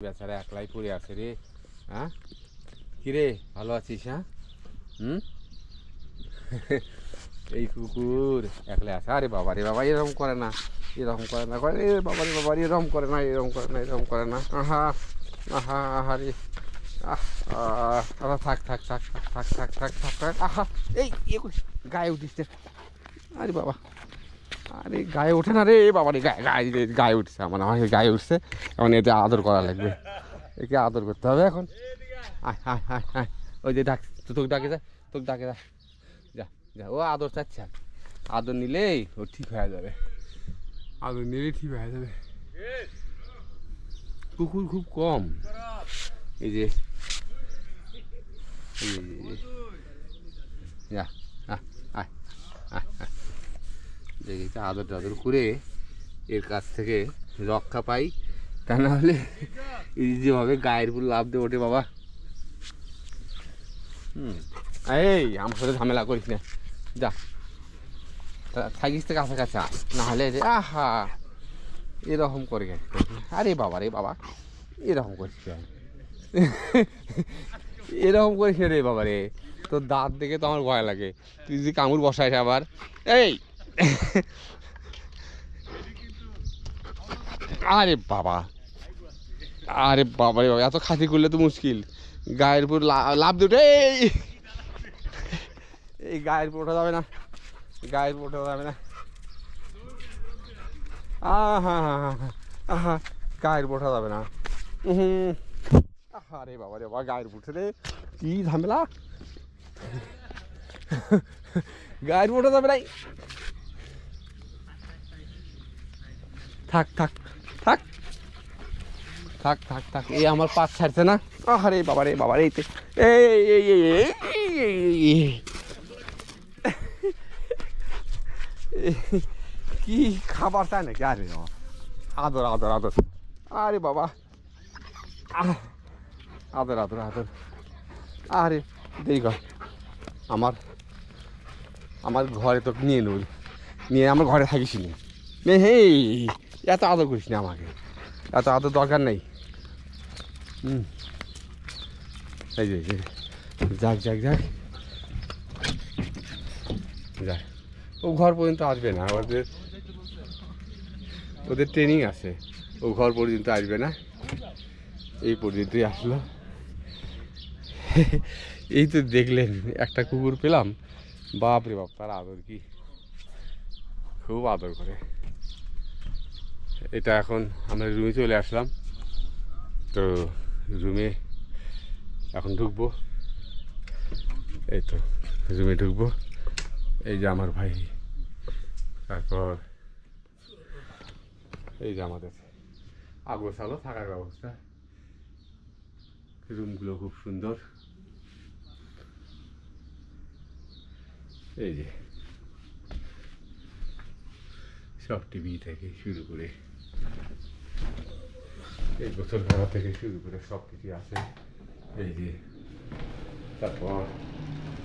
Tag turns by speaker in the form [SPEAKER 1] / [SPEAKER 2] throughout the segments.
[SPEAKER 1] বেচারা একলাই পড়ে আছে রে। হ্যাঁ কিরে, ভালো আছিস? হ্যাঁ এই কুকুর একলাই আছে। আরে বাবা রে বাবা, এরকম করে না, এরকম করে না, করে রে বাবা রে বাবা, এরকম করে না, এরকম করে না, এরকম করে না। আহা আহা আহা রে, আহা থাক থাক থাক থাক থাক থাক থাক থাক থাক। আহা এই গায়ে উঠিস। আরে বাবা, আরে গায়ে ওঠে না রে বাবা রে, গায়ে গায়ে গায়ে উঠছে আমার, আমার গায়ে উঠছে। এখন এতে আদর করা লাগবে, একে আদর করতে হবে এখন। আয় হায় হায় হায়, ওই যে ডাক, তোকে ডাকে যা, তোকে ডাকে যা, যা যা। ও আদর চাচ্ছে, আদর নিলেই ও ঠিক হয়ে যাবে, আদর নিলেই ঠিক হয়ে যাবে। কুকুর খুব কম, এই যে যা আয় আয়, দেখেছি আদর টাদর করে এর কাছ থেকে রক্ষা পাই, তা না হলে এই যেভাবে গায়ের উপর লাফ দিয়ে ওঠে বাবা। এই আমার সাথে ঝামেলা করিস না, যা থাকিস তো কাছাকাছি, না হলে আহা এরকম করে গেছে। আরে বাবা রে বাবা, এরকম করিস এরকম করিস রে বাবা রে, তোর দাঁত দেখে তো আমার ভয় লাগে, তুই যদি কামড় বসাইস আবার। এই আরে বাবা, আরে বাবা রে বাবা, এত খাতি করলে তো মুশকিল, গায়ের উপর লাভ দুটো। এই গায়ের উপর ওঠা যাবে না, গায়ের উপর ওঠা যাবে না। আহা হা হা আহা, গায়ের উপর ওঠা যাবে না। আরে বাবা রে বাবা, গায়ের উপর রে কি ঝামেলা, গায়ের উপর ওঠা যাবে নাই। থাক থাক থাক থাক থাক থাক, এই আমার পাত ছাড়ছে না। আরে বাবা রে বাবা রে, কি খাবার চায় নাকি? আরে আদর আদর আদর, আরে বাবা আদর আদর আদর। আরে দেরি কর, আমার আমার ঘরে তোকে নিয়ে নেব, নিয়ে আমার ঘরে থাকিস নি। হেই এত আদর করিস না আমাকে, এত আদর দরকার নেই। এই যে যাক যাক যাক যাক, ও ঘর পর্যন্ত আসবে না, ওদের ওদের ট্রেনিং আছে, ও ঘর পর্যন্ত আসবে না, এই পর্যন্তই আসলো। এই তো দেখলেন একটা কুকুর পেলাম, বাপ রে বাপ, তার আদর কি, খুব আদর করে। এটা এখন আমরা রুমে চলে আসলাম, তো রুমে এখন ঢুকবো, এই তো রুমে ঢুকবো। এই যে আমার ভাই, তারপর এই যে আমাদের আগোছালো থাকার ব্যবস্থা, রুমগুলো খুব সুন্দর। এই যে সব টিভি থেকে শুরু করে, এই গোসলখানা থেকে শুরু করে সব কিছু আছে। এই যে তারপর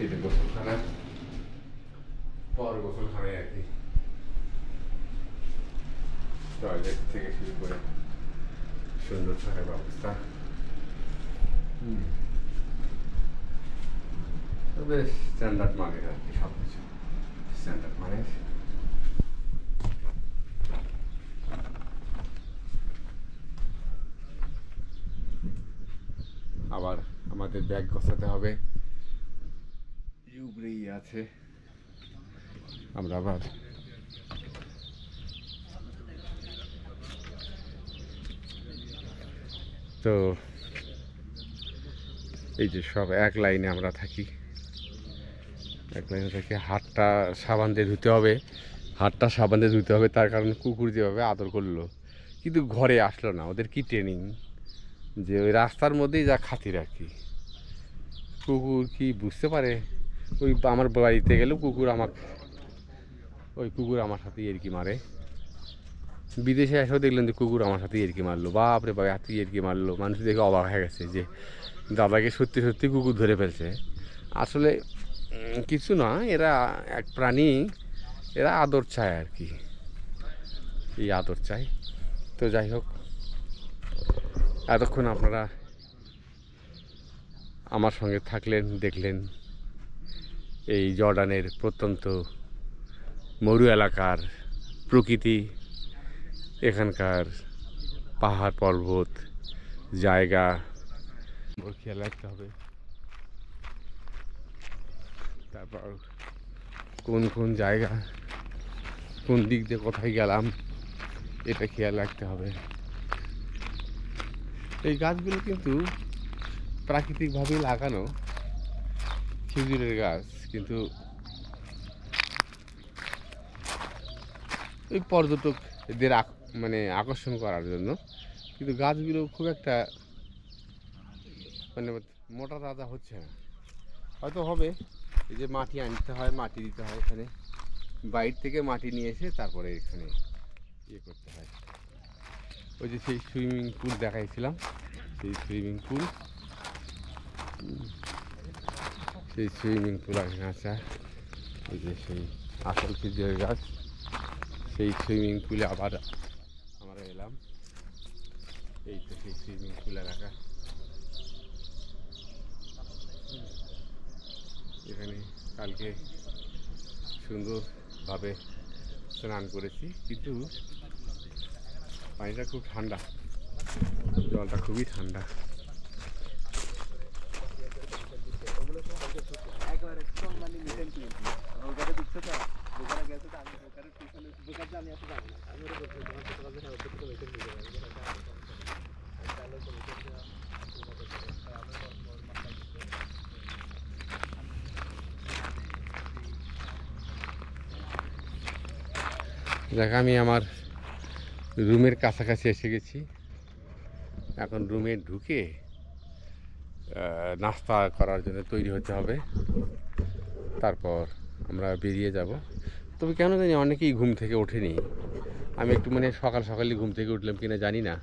[SPEAKER 1] এই যে গোসলখানা, পর গোসলখানায় আর কি টয়লেট থেকে শুরু করে সুন্দর থাকার ব্যবস্থা। বেশ স্ট্যান্ডার্ড মানের আর কি, সব কিছু স্ট্যান্ডার্ড মানের। আবার আমাদের ব্যাগ গোছাতে হবে, উপরেই আছে, আমরা আবার তো এই যে সব এক লাইনে আমরা থাকি, এক লাইনে থাকি। হাতটা সাবান দিয়ে ধুতে হবে, হাতটা সাবান দিয়ে ধুতে হবে, তার কারণ কুকুর যেভাবে আদর করলো কিন্তু ঘরে আসলো না। ওদের কি ট্রেনিং যে ওই রাস্তার মধ্যেই যা খাতির আর কি, কুকুর কি বুঝতে পারে। ওই আমার বাড়িতে গেলেও কুকুর আমার সাথে এরকি মারে। বিদেশে এসেও দেখলেন যে কুকুর আমার সাথে এরকি মারলো, বাপরে বাপ এত এরকি মারলো, মানুষ দেখে অবাক হয়ে গেছে যে দাদাকে সত্যি সত্যি কুকুর ধরে ফেলছে। আসলে কিছু না, এরা এক প্রাণী, এরা আদর চায় আর কি, এই আদর চায়। তো যাই হোক, এতক্ষণ আপনারা আমার সঙ্গে থাকলেন, দেখলেন এই জর্ডানের প্রত্যন্ত মরু এলাকার প্রকৃতি, এখানকার পাহাড় পর্বত জায়গা খেয়াল রাখতে হবে। তারপর কোন কোন জায়গা, কোন দিক দিয়ে কোথায় গেলাম, এটা খেয়াল রাখতে হবে। এই গাছগুলো কিন্তু প্রাকৃতিকভাবে লাগানো খেজুরের গাছ, কিন্তু ওই পর্যটকদের মানে আকর্ষণ করার জন্য। কিন্তু গাছগুলো খুব একটা মানে মোটা তাজা হচ্ছে না। হয়তো হবে, এই যে মাটি আনতে হয়, মাটি দিতে হয়, এখানে বাইরে থেকে মাটি নিয়ে এসে তারপরে এখানে ইয়ে করতে হয়। ওই যে সেই সুইমিং পুল দেখাইছিলাম, সেই সুইমিং পুল আচ্ছা, ওই যে সেই আসল খেজুরের গাছ, সেই সুইমিং পুলে আবার আমরা এলাম। এই তো সেই সুইমিং পুল এলাকা। এখানে কালকে সুন্দরভাবে স্নান করেছি, কিন্তু পানিটা খুব ঠান্ডা, জলটা খুবই ঠান্ডা। দেখ, আমি আমার রুমের কাছাকাছি এসে গেছি। এখন রুমে ঢুকে নাস্তা করার জন্য তৈরি হতে হবে, তারপর আমরা বেরিয়ে যাব। তবে কেন জানি অনেকেই ঘুম থেকে ওঠেনি। আমি একটু মানে সকাল সকালই ঘুম থেকে উঠলাম কিনা জানি না।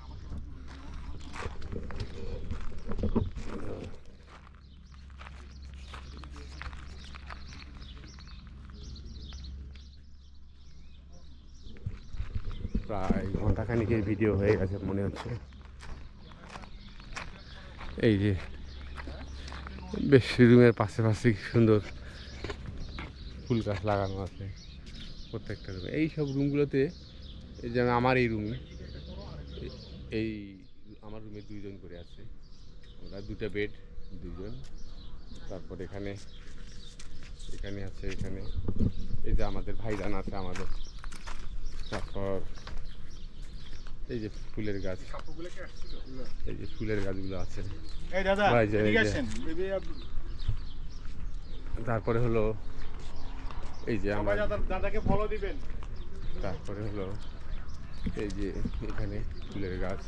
[SPEAKER 1] প্রায় ঘন্টাখানিকের ভিডিও হয়ে গেছে মনে হচ্ছে। এই যে বেশ রুমের পাশে সুন্দর ফুল গাছ লাগানো আছে প্রত্যেকটা রুমে। এই সব রুমগুলোতে, যেমন আমার এই রুম, এই আমার রুমে 2 জন করে আছে, আমরা 2টা বেড, 2 জন। তারপর এখানে আছে, এখানে এই যে আমাদের ভাইজান আছে আমাদের। তারপর এই যে ফুলের গাছ, এই যে ফুলের গাছগুলো আছে। তারপরে হলো এই যে আমার দাদাকে ফলো দিবেন। তারপরে হলো এই যে এখানে ফুলের গাছ,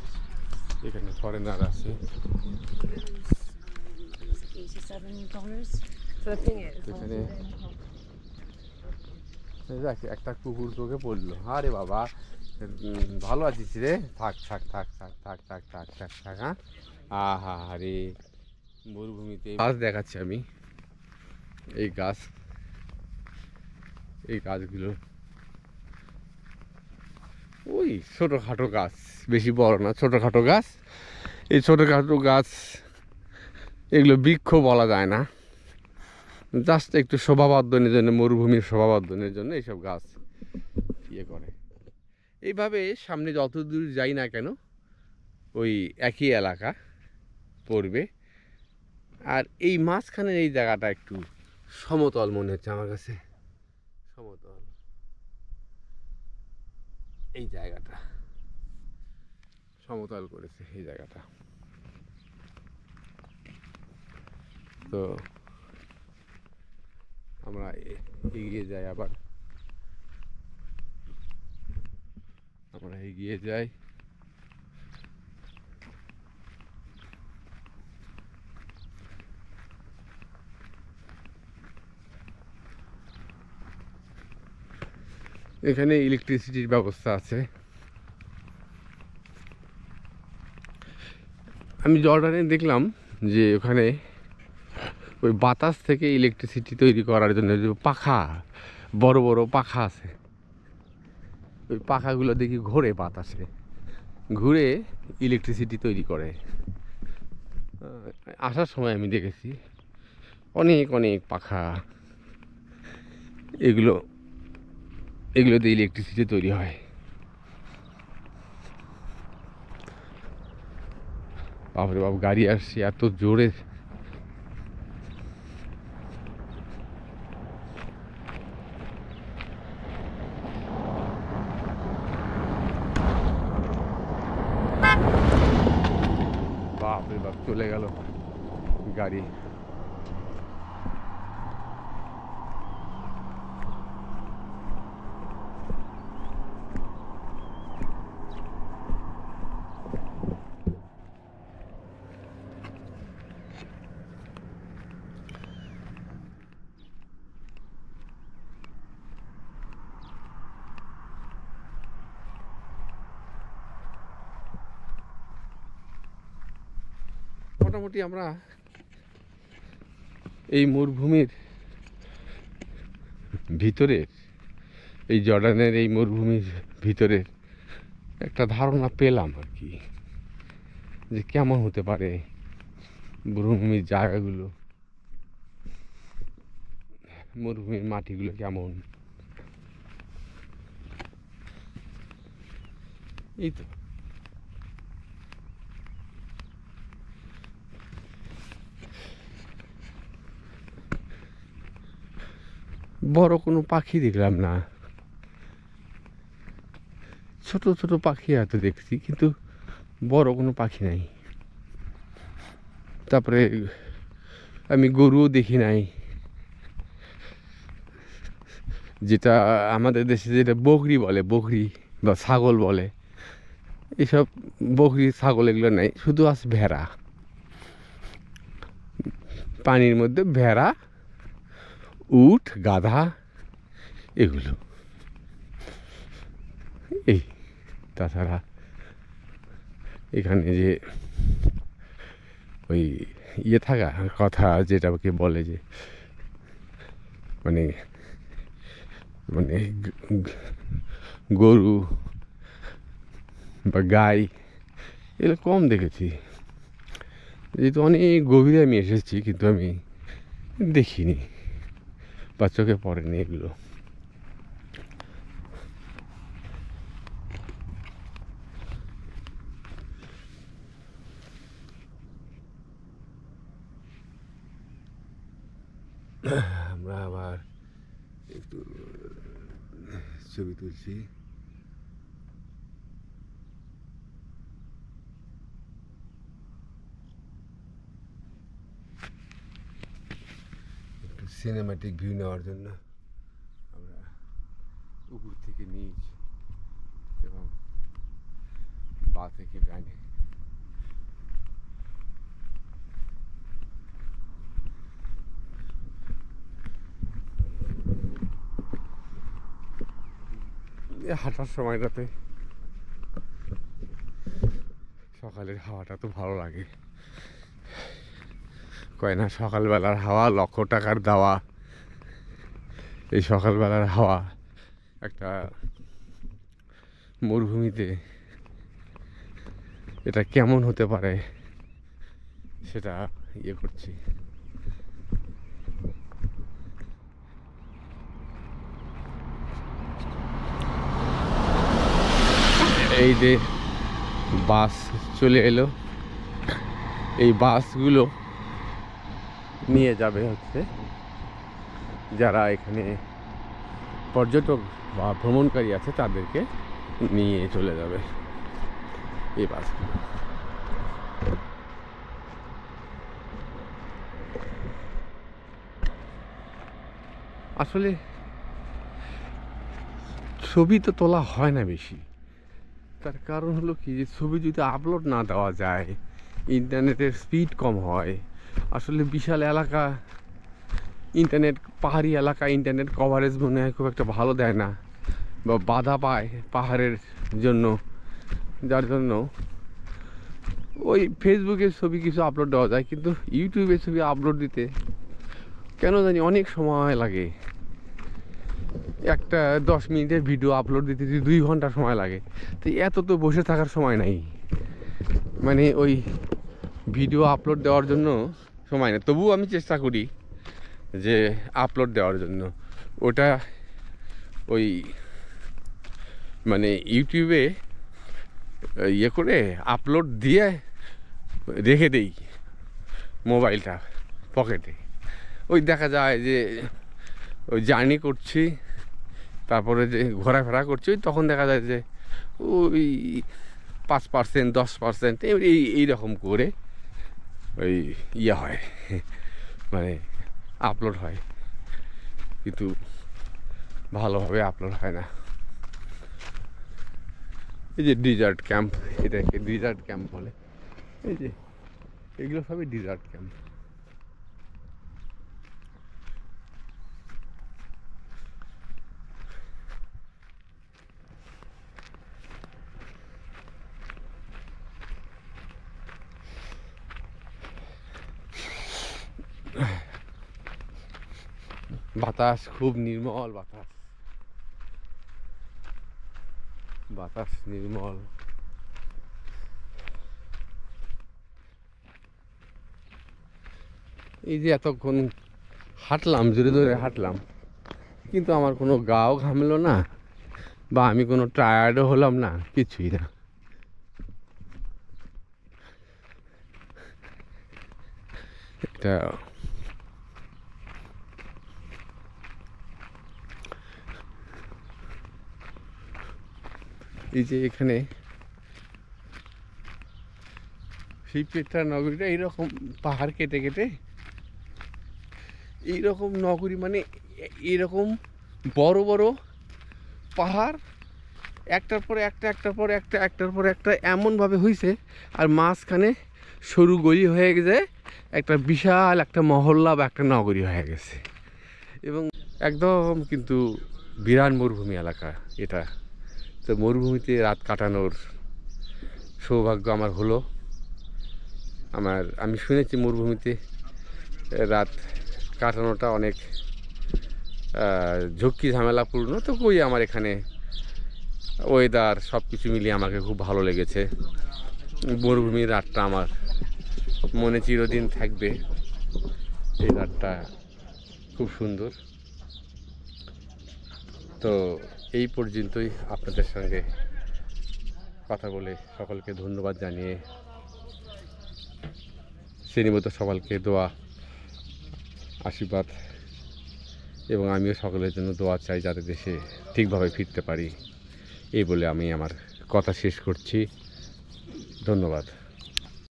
[SPEAKER 1] এখানে ফরেনার আছে। এখানে একটা কুকুর চোখে পড়লো। আরে বাবা, ভালো আছিস রে? থাক থাক থাক থাক থাক থাক থাক থাক থাক হ্যাঁ। আহা আরে, মরুভূমিতে গাছ দেখাচ্ছি আমি। এই গাছগুলো ওই ছোটোখাটো গাছ, বেশি বড় না, ছোটোখাটো গাছ। এই ছোটোখাটো গাছ, এগুলো বৃক্ষ বলা যায় না, জাস্ট একটু শোভাবর্ধনের জন্য, মরুভূমির শোভাবর্ধনের জন্য এইসব গাছ ইয়ে করে। এইভাবে সামনে যত দূর যাই না কেন ওই একই এলাকা পড়বে। আর এই মাঝখানের এই জায়গাটা একটু সমতল মনে হচ্ছে আমার কাছে, সমতল। এই জায়গাটা সমতল করেছে, এই জায়গাটা। তো আমরা এগিয়ে যাই, আবার আমরা এগিয়ে যাই। এখানে ইলেকট্রিসিটির ব্যবস্থা আছে। আমি জর্ডানে দেখলাম যে ওখানে ওই বাতাস থেকে ইলেকট্রিসিটি তৈরি করার জন্য যে পাখা, বড় বড় পাখা আছে, ওই পাখাগুলো দেখি ঘোরে বাতাসে। ঘুরে ইলেকট্রিসিটি তৈরি করে। আসার সময় আমি দেখেছি অনেক অনেক পাখা, এগুলোতে ইলেকট্রিসিটি তৈরি হয়। বাপরে বাপ, গাড়ি আসছে এত জোরে। বাপরে বাপ, চলে গেল গাড়ি। মোটামুটি আমরা এই মরুভূমির ভিতরের, এই জর্ডানের এই মরুভূমির ভিতরের একটা ধারণা পেলাম আর কি, যে কেমন হতে পারে মরুভূমির জায়গাগুলো, মরুভূমির মাটিগুলো কেমন। এই তো বড় কোনো পাখি দেখলাম না, ছোট ছোট পাখি হয়তো দেখছি, কিন্তু বড় কোনো পাখি নাই। তারপরে আমি গরুও দেখি নাই, যেটা আমাদের দেশে যেটা বকরি বলে, বকরি বা ছাগল বলে, এইসব বকরি ছাগল এগুলো নাই, শুধু আছে ভেড়া। পানির মধ্যে ভেড়া, উট, গাধা, এগুলো। এই তাছাড়া এখানে যে ওই ইয়ে থাকা কথা, যেটাকে বলে যে মানে মানে গরু বা গাই, এগুলো কম দেখেছি। যেহেতু অনেক গভীরে আমি এসেছি, কিন্তু আমি দেখিনি বা চোখে পড়েনি এগুলো। আমরা আবার একটু ছবি তুলছি। একটু সিনেম্যাটিক ভিউ নেওয়ার জন্য আমরা উপর থেকে নিচ এবং বা থেকে ডানে হাঁটার সময়টাতে সকালের হাওয়াটা তো ভালো লাগে। কয় না, সকালবেলার হাওয়া লক্ষ টাকার দাওয়া। এই সকালবেলার হাওয়া একটা মরুভূমিতে এটা কেমন হতে পারে সেটা ইয়ে করছি। এই যে বাস চলে এলো, এই বাসগুলো নিয়ে যাবে হচ্ছে যারা এখানে পর্যটক বা ভ্রমণকারী আছে, তাদেরকে নিয়ে চলে যাবে এই বাসগুলো। আসলে ছবি তো তোলা হয় না বেশি, তার কারণ হলো কি, যে ছবি যদি আপলোড না দেওয়া যায়, ইন্টারনেটের স্পিড কম হয়। আসলে বিশাল এলাকা, ইন্টারনেট, পাহাড়ি এলাকা, ইন্টারনেট কভারেজ মনে হয় খুব একটা ভালো দেয় না বা বাধা পায় পাহাড়ের জন্য, যার জন্য ওই ফেসবুকের ছবি কিছু আপলোড দেওয়া যায়, কিন্তু ইউটিউবের ছবি আপলোড দিতে কেন জানি অনেক সময় লাগে। একটা 10 মিনিটের ভিডিও আপলোড দিতে 2 ঘন্টা সময় লাগে। তো এত তো বসে থাকার সময় নাই, মানে ওই ভিডিও আপলোড দেওয়ার জন্য সময় নেই। তবুও আমি চেষ্টা করি যে আপলোড দেওয়ার জন্য। ওটা ওই মানে ইউটিউবে ইয়ে করে আপলোড দিয়ে রেখে দেই মোবাইলটা পকেটে। ওই দেখা যায় যে ওই জার্নি করছি, তারপরে যে ঘোরাফেরা করছি, তখন দেখা যায় যে ওই 5%, 10% এইরকম করে ওই ইয়ে হয়, মানে আপলোড হয়, কিন্তু ভালোভাবে আপলোড হয় না। এই যে ডিজার্ট ক্যাম্প, এটাকে ডিজার্ট ক্যাম্প বলে। এই যে এগুলো সবই ডিজার্ট ক্যাম্প। বাতাস খুব নির্মল, বাতাস বাতাস নির্মল। এই যে এতক্ষণ হাঁটলাম, জোরে জোরে হাঁটলাম, কিন্তু আমার কোনো গাও ঘামলো না, বা আমি কোনো টায়ার্ডও হলাম না, কিছুই না। এটা এই যে এখানে সেই পেট্রা নগরীটা এইরকম পাহাড় কেটে কেটে এইরকম নগরী, মানে এইরকম বড় বড় পাহাড় একটার পর একটা, একটার পর একটা, একটার পর একটা এমনভাবে হয়েছে, আর মাঝখানে সরু গলি হয়ে গেছে, একটা বিশাল একটা মহল্লা বা একটা নগরী হয়ে গেছে। এবং একদম কিন্তু বিরান মরুভূমি এলাকা এটা। তো মরুভূমিতে রাত কাটানোর সৌভাগ্য আমার হলো। আমি শুনেছি মরুভূমিতে রাত কাটানোটা অনেক ঝক্কি ঝামেলাপূর্ণ। তো কই আমার এখানে ওয়েদার সব কিছু মিলিয়ে আমাকে খুব ভালো লেগেছে। মরুভূমির রাতটা আমার মনে চিরদিন থাকবে। এই রাতটা খুব সুন্দর। তো এই পর্যন্তই আপনাদের সঙ্গে কথা বলে সকলকে ধন্যবাদ জানিয়ে শ্রেণীমতো সকলকে দোয়া আশীর্বাদ, এবং আমিও সকলের জন্য দোয়া চাই যাতে দেশে ঠিকভাবে ফিরতে পারি, এই বলে আমি আমার কথা শেষ করছি। ধন্যবাদ।